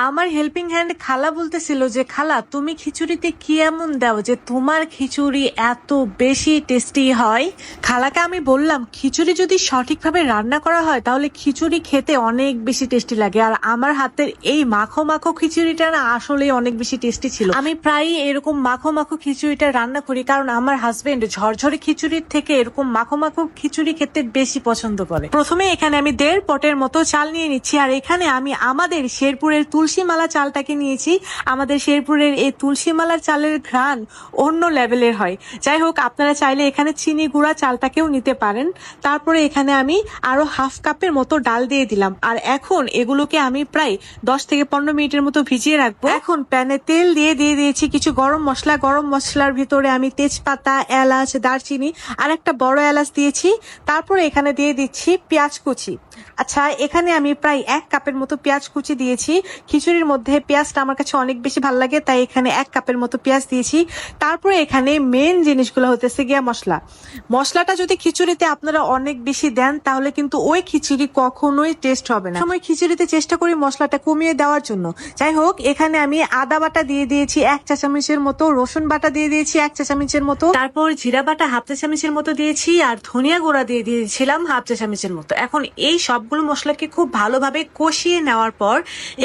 আমার helping hand খালা বলতেছিল যে খালা তুমি খিচুড়িতে কি এমন দাও যে তোমার খিচুড়ি এত বেশি টেস্টি হয়। খালাকে আমি বললাম খিচুড়ি যদি সঠিকভাবে রান্না করা হয় তাহলে খিচুড়ি খেতে অনেক বেশি টেস্টি লাগে, আর আমার হাতের এই মাখো মাখো খিচুড়িটা না আসলে অনেক বেশি টেস্টি ছিল। আমি প্রায়ই এরকম মাখো মাখো খিচুড়িটা রান্না করি কারণ আমার হাজবেন্ড ঝরঝরে খিচুড়ির থেকে এরকম মাখো মাখো খিচুড়ি খেতে বেশি পছন্দ করে। প্রথমে এখানে আমি 1.5 পটের মতো চাল নিয়ে নিচ্ছি, আর এখানে আমি আমাদের শেরপুরের তুলসীমালা চালটাকে নিয়েছি। আমাদের শেরপুরের এই তুলসীমালার চালের ঘ্রাণ অন্য লেভেলের হয়। যাই হোক, আপনারা চাইলে এখানে চিনি গুঁড়া চালটাকেও নিতে পারেন। তারপরে এখানে আমি আরো 1/2 কাপের মতো ডাল দিয়ে দিলাম, আর এখন এগুলোকে আমি প্রায় 10 থেকে 15 মিনিটের মতো ভিজিয়ে রাখবো। এখন প্যানে তেল দিয়ে দিয়েছি কিছু গরম মশলা। গরম মশলার ভিতরে আমি তেজপাতা, এলাচ, দারচিনি আর একটা বড় এলাচ দিয়েছি। তারপরে এখানে দিয়ে দিচ্ছি পেঁয়াজ কুচি। আচ্ছা, এখানে আমি প্রায় 1 কাপের মতো পেঁয়াজ কুচি দিয়েছি। খিচুড়ির মধ্যে পেঁয়াজটা আমার কাছে অনেক বেশি ভালো লাগে, তাই এখানে 1 কাপের মতো পেঁয়াজ দিয়েছি। তারপরে এখানে মেন জিনিসগুলো হতেছে গিয়া মশলাটা যদি খিচুড়িতে আপনারা অনেক বেশি দেন তাহলে কিন্তু ওই খিচুড়ি কখনোই টেস্ট হবে না। সময় খিচুড়িতে চেষ্টা করি মশলাটা কমিয়ে দেওয়ার জন্য। যাই হোক, এখানে আমি আদা বাটা দিয়ে দিয়েছি 1 চা চামচের মতো, রসুন বাটা দিয়ে দিয়েছি 1 চা চামচের মতো, তারপর জিরা বাটা 1/2 চা চামচের মতো দিয়েছি, আর ধনিয়া গুঁড়া দিয়ে দিয়েছিলাম 1/2 চা চামচের মতো। এখন এই সবগুলো মশলাকে খুব ভালোভাবে কষিয়ে নেওয়ার পর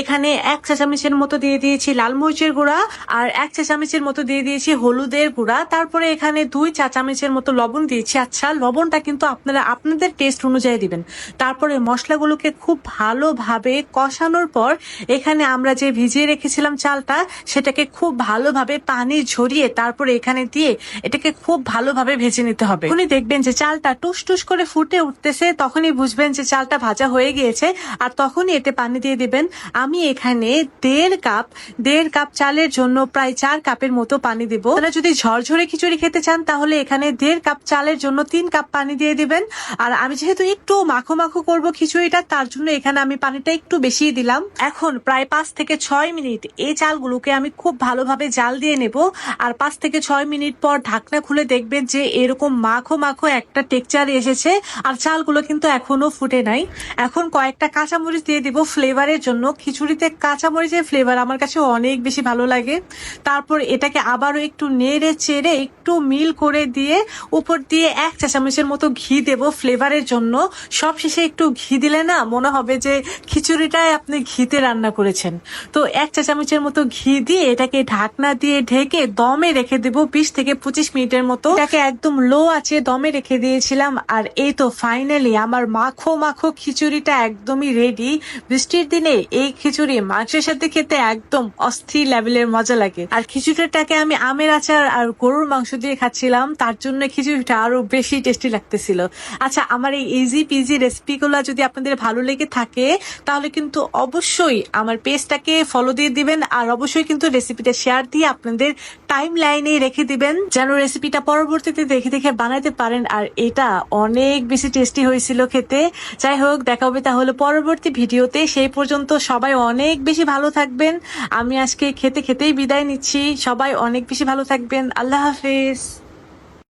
এখানে 1 চা চামচের মতো দিয়ে দিয়েছি লাল মরিচের গুঁড়া, আর 1 চা চামচের মতো দিয়ে দিয়েছি হলুদের গুঁড়া। তারপরে এখানে 2 চা চামচের মতো লবণ দিয়েছি। আচ্ছা, লবণটা কিন্তু আপনারা আপনাদের টেস্ট অনুযায়ী দিবেন। তারপরে মশলাগুলোকে খুব ভালোভাবে কষানোর পর এখানে আমরা যে ভিজিয়ে রেখেছিলাম চালটা, সেটাকে খুব ভালোভাবে পানি ঝরিয়ে তারপরে এখানে দিয়ে এটাকে খুব ভালোভাবে ভেজে নিতে হবে। উনি দেখবেন যে চালটা টুস টুস করে ফুটে উঠতেছে, তখনই বুঝবেন যে চালটা ভাজা হয়ে গিয়েছে, আর তখনই এতে পানি দিয়ে দিবেন। আমি এখানে 1.5 কাপ চালের জন্য প্রায় 4 কাপের মতো পানি দিব। আপনারা যদি ঝরঝরে খিচুড়ি খেতে চান তাহলে এখানে 1.5 কাপ চালের জন্য 3 কাপ পানি দিয়ে দিবেন। আর আমি যেহেতু একটু মাখো মাখো করবো খিচুড়িটা, তার জন্য এখানে আমি পানিটা একটু বেশি দিলাম। এখন প্রায় 5 থেকে 6 মিনিট এই চালগুলোকে আমি খুব ভালোভাবে জাল দিয়ে নেব, আর 5 থেকে 6 মিনিট পর ঢাকনা খুলে দেখবেন যে এরকম মাখো মাখো একটা টেক্সচার এসেছে, আর চালগুলো কিন্তু এখনো ফুটে নাই। এখন কয়েকটা কাঁচামরিচ দিয়ে দিব ফ্লেভারের জন্য। খিচুড়িতে কাঁচামরিচের ফ্লেভার আমার কাছে অনেক বেশি ভালো লাগে। তারপর এটাকে আবারও একটু নেড়ে চেড়ে একটু মিল করে দিয়ে উপর দিয়ে 1 চা চামচের মতো ঘি দেব ফ্লেভারের জন্য। সব শেষে একটু ঘি দিলে না মনে হবে যে খিচুড়িটাই আপনি ঘিতে রান্না করেছেন। তো 1 চা চামচের মতো ঘি দিয়ে এটাকে ঢাকনা দিয়ে ঢেকে দমে রেখে দেব 20 থেকে 25 মিনিটের মতো। এটাকে একদম লো আঁচে দমে রেখে দিয়েছিলাম, আর এই তো ফাইনালি আমার মাখো মাখো খিচুড়িটা একদমই রেডি। বৃষ্টির দিনে এই খিচুড়ি মাংসের সাথে খেতে একদম অস্থির লেভেলের মজা লাগে। আর খিচুড়িটাকে আমি আমের আচার আর গরুর মাংস দিয়ে খাচ্ছিলাম, তার জন্য খিচুড়িটা আরো বেশি টেস্টি লাগতেছিল। আচ্ছা, আমার এই ইজি পিজি রেসিপিগুলো যদি আপনাদের ভালো লেগে থাকে তাহলে কিন্তু অবশ্যই আমার পেজটাকে ফলো দিয়ে দিবেন, আর অবশ্যই কিন্তু রেসিপিটা শেয়ার দিয়ে আপনাদের টাইম লাইনে রেখে দিবেন যেন রেসিপিটা পরবর্তীতে দেখে দেখে বানাতে পারেন। আর এটা অনেক বেশি টেস্টি হয়েছিল খেতে। যাই হোক, দেখা হবে তাহলে পরবর্তী ভিডিওতে। সেই পর্যন্ত সবাই অনেক বেশি ভালো থাকবেন। আমি আজকে খেতে খেতেই বিদায় নিচ্ছি। সবাই অনেক বেশি ভালো থাকবেন। আল্লাহ হাফেজ।